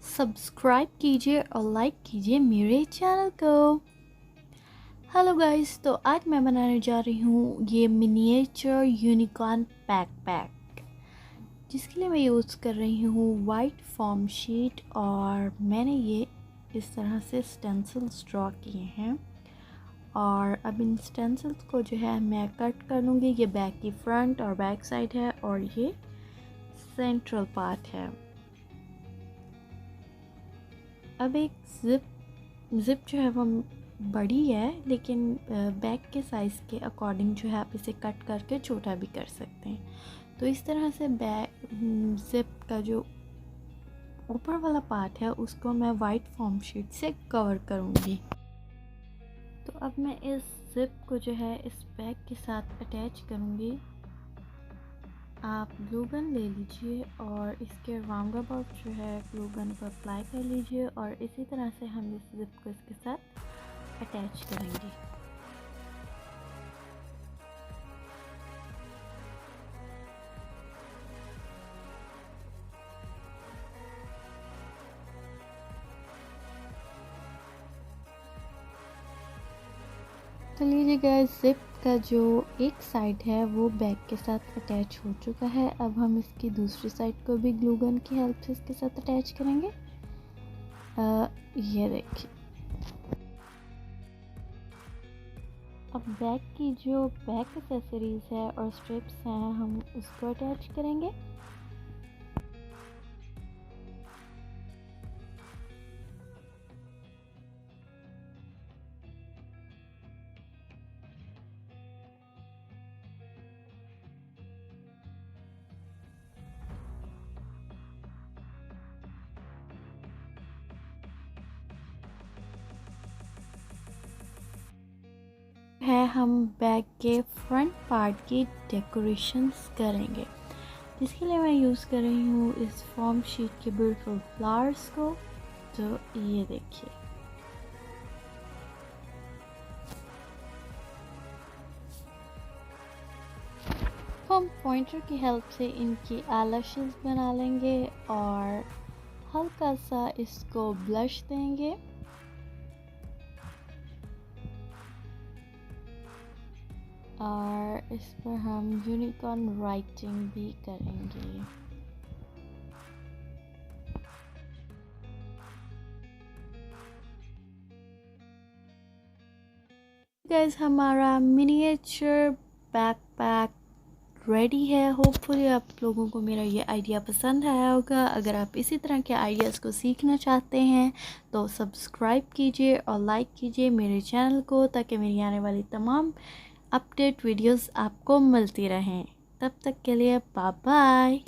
Subscribe कीजिए और like कीजिए मेरे चैनल को। हेलो गाइस, तो आज मैं बनाने जा रही हूँ ये मिनिएचर यूनिकॉर्न बैकपैक, जिसके लिए मैं यूज़ कर रही हूँ वाइट फॉर्म शीट। और मैंने ये इस तरह से स्टेंसिल्स ड्रॉ किए हैं और अब इन स्टेंसिल्स को जो है मैं कट कर लूँगी। ये बैक की फ्रंट और बैक साइड है और ये सेंट्रल पार्ट है। अब एक ज़िप जो है वो बड़ी है, लेकिन बैक के साइज़ के अकॉर्डिंग जो है आप इसे कट करके छोटा भी कर सकते हैं। तो इस तरह से बैक ज़िप का जो ऊपर वाला पार्ट है उसको मैं वाइट फॉर्म शीट से कवर करूँगी। तो अब मैं इस ज़िप को जो है इस बैग के साथ अटैच करूँगी। आप ग्लू गन ले लीजिए और इसके राउंड अबाउट जो है ग्लू गन को अप्लाई कर लीजिए और इसी तरह से हम इस ज़िप को इसके साथ अटैच करेंगे। तो लीजिए गाइस, ज़िप का जो एक साइड है वो बैग के साथ अटैच हो चुका है। अब हम इसकी दूसरी साइड को भी ग्लू गन की हेल्प से इसके साथ अटैच करेंगे। ये देखिए, अब बैग की जो बैक एक्सेसरीज है और स्ट्रिप्स हैं हम उसको अटैच करेंगे। हम बैग के फ्रंट पार्ट की डेकोरेशंस करेंगे, जिसके लिए मैं यूज़ कर रही हूँ इस फॉर्म शीट के ब्यूटीफुल फ्लावर्स को। तो ये देखिए, हम पॉइंटर की हेल्प से इनकी आईलैशेस बना लेंगे और हल्का सा इसको ब्लश देंगे। और इस पर हम यूनिकॉर्न राइटिंग भी करेंगे। गाइस, हमारा मिनिएचर बैकपैक रेडी है। होपफुली आप लोगों को मेरा ये आइडिया पसंद आया होगा। अगर आप इसी तरह के आइडियाज़ को सीखना चाहते हैं तो सब्सक्राइब कीजिए और लाइक कीजिए मेरे चैनल को, ताकि मेरी आने वाली तमाम अपडेट वीडियोस आपको मिलती रहें। तब तक के लिए बाय बाय।